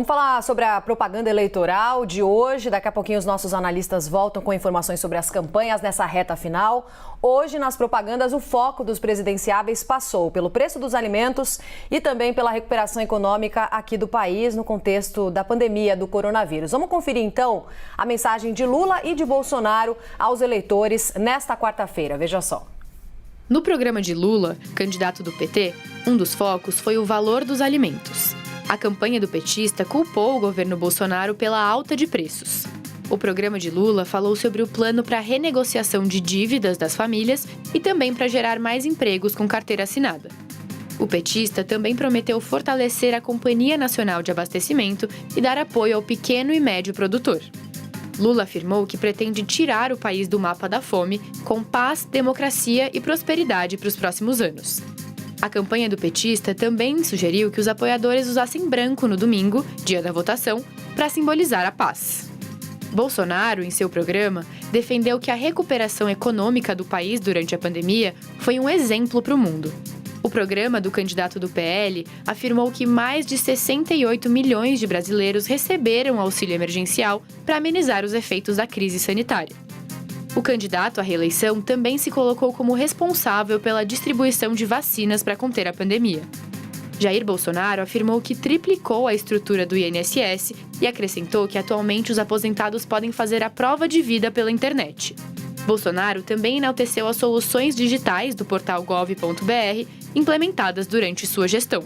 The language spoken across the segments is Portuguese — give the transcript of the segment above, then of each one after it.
Vamos falar sobre a propaganda eleitoral de hoje. Daqui a pouquinho os nossos analistas voltam com informações sobre as campanhas nessa reta final. Hoje, nas propagandas, o foco dos presidenciáveis passou pelo preço dos alimentos e também pela recuperação econômica aqui do país no contexto da pandemia do coronavírus. Vamos conferir, então, a mensagem de Lula e de Bolsonaro aos eleitores nesta quarta-feira. Veja só. No programa de Lula, candidato do PT, um dos focos foi o valor dos alimentos. A campanha do petista culpou o governo Bolsonaro pela alta de preços. O programa de Lula falou sobre o plano para renegociação de dívidas das famílias e também para gerar mais empregos com carteira assinada. O petista também prometeu fortalecer a Companhia Nacional de Abastecimento e dar apoio ao pequeno e médio produtor. Lula afirmou que pretende tirar o país do mapa da fome com paz, democracia e prosperidade para os próximos anos. A campanha do petista também sugeriu que os apoiadores usassem branco no domingo, dia da votação, para simbolizar a paz. Bolsonaro, em seu programa, defendeu que a recuperação econômica do país durante a pandemia foi um exemplo para o mundo. O programa do candidato do PL afirmou que mais de 68 milhões de brasileiros receberam auxílio emergencial para amenizar os efeitos da crise sanitária. O candidato à reeleição também se colocou como responsável pela distribuição de vacinas para conter a pandemia. Jair Bolsonaro afirmou que triplicou a estrutura do INSS e acrescentou que atualmente os aposentados podem fazer a prova de vida pela internet. Bolsonaro também enalteceu as soluções digitais do portal gov.br implementadas durante sua gestão.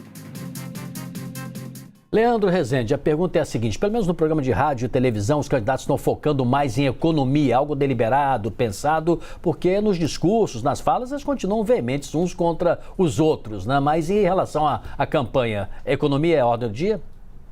Leandro Rezende, a pergunta é a seguinte: pelo menos no programa de rádio e televisão, os candidatos estão focando mais em economia, algo deliberado, pensado, porque nos discursos, nas falas, eles continuam veementes uns contra os outros, né? Mas em relação à campanha, economia é a ordem do dia?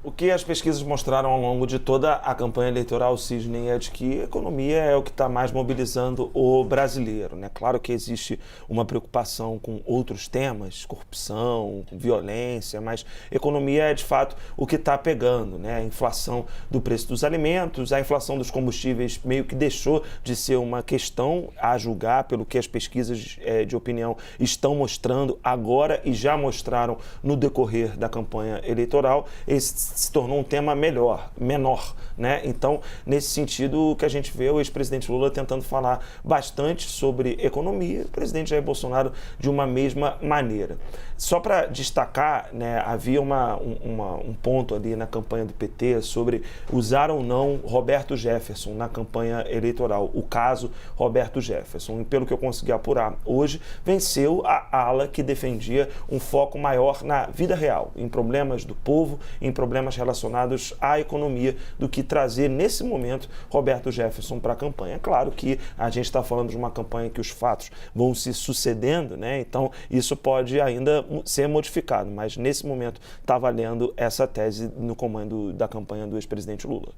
O que as pesquisas mostraram ao longo de toda a campanha eleitoral, Sidney, é de que a economia é o que está mais mobilizando o brasileiro, né? Claro que existe uma preocupação com outros temas, corrupção, violência, mas economia é de fato o que está pegando, né? A inflação do preço dos alimentos, a inflação dos combustíveis meio que deixou de ser uma questão a julgar pelo que as pesquisas de opinião estão mostrando agora e já mostraram no decorrer da campanha eleitoral. Esse se tornou um tema menor, né? Então, nesse sentido, o que a gente vê é o ex-presidente Lula tentando falar bastante sobre economia, o presidente Jair Bolsonaro de uma mesma maneira. Só para destacar, né, havia um ponto ali na campanha do PT sobre usar ou não Roberto Jefferson na campanha eleitoral, o caso Roberto Jefferson. E pelo que eu consegui apurar hoje, venceu a ala que defendia um foco maior na vida real, em problemas do povo, em problemas relacionados à economia, do que trazer nesse momento Roberto Jefferson para a campanha. É claro que a gente está falando de uma campanha que os fatos vão se sucedendo, né? Então isso pode ainda ser modificado, mas nesse momento está valendo essa tese no comando da campanha do ex-presidente Lula.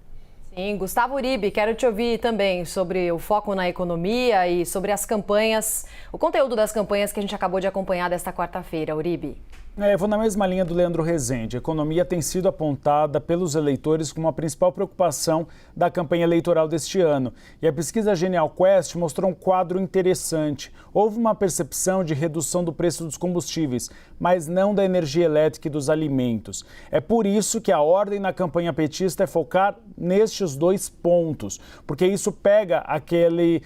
Sim, Gustavo Uribe, quero te ouvir também sobre o foco na economia e sobre as campanhas, o conteúdo das campanhas que a gente acabou de acompanhar desta quarta-feira, Uribe. Eu vou na mesma linha do Leandro Rezende. A economia tem sido apontada pelos eleitores como a principal preocupação da campanha eleitoral deste ano. E a pesquisa Genial Quest mostrou um quadro interessante. Houve uma percepção de redução do preço dos combustíveis, mas não da energia elétrica e dos alimentos. É por isso que a ordem na campanha petista é focar nestes dois pontos, porque isso pega aquele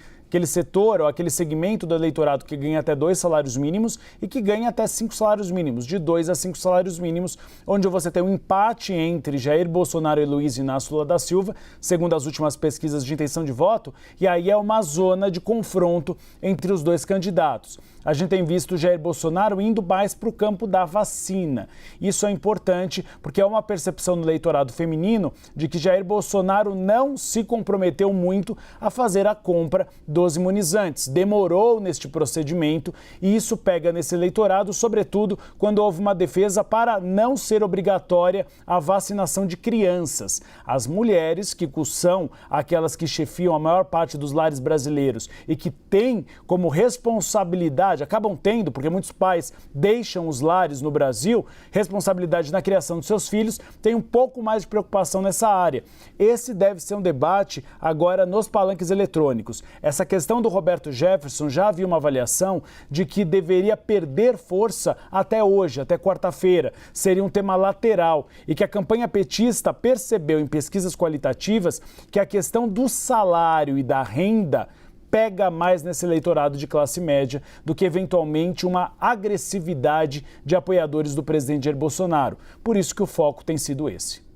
setor ou aquele segmento do eleitorado que ganha até 2 salários mínimos e que ganha até 5 salários mínimos, de 2 a 5 salários mínimos, onde você tem um empate entre Jair Bolsonaro e Luiz Inácio Lula da Silva, segundo as últimas pesquisas de intenção de voto, e aí é uma zona de confronto entre os dois candidatos. A gente tem visto Jair Bolsonaro indo mais para o campo da vacina. Isso é importante porque é uma percepção no eleitorado feminino de que Jair Bolsonaro não se comprometeu muito a fazer a compra dos imunizantes. Demorou neste procedimento e isso pega nesse eleitorado, sobretudo quando houve uma defesa para não ser obrigatória a vacinação de crianças. As mulheres, que são aquelas que chefiam a maior parte dos lares brasileiros e que têm como responsabilidade, acabam tendo, porque muitos pais deixam os lares no Brasil, responsabilidade na criação dos seus filhos, têm um pouco mais de preocupação nessa área. Esse deve ser um debate agora nos palanques eletrônicos. Essa questão do Roberto Jefferson já havia uma avaliação de que deveria perder força até hoje, até quarta-feira. Seria um tema lateral e que a campanha petista percebeu em pesquisas qualitativas que a questão do salário e da renda pega mais nesse eleitorado de classe média do que, eventualmente, uma agressividade de apoiadores do presidente Jair Bolsonaro. Por isso que o foco tem sido esse.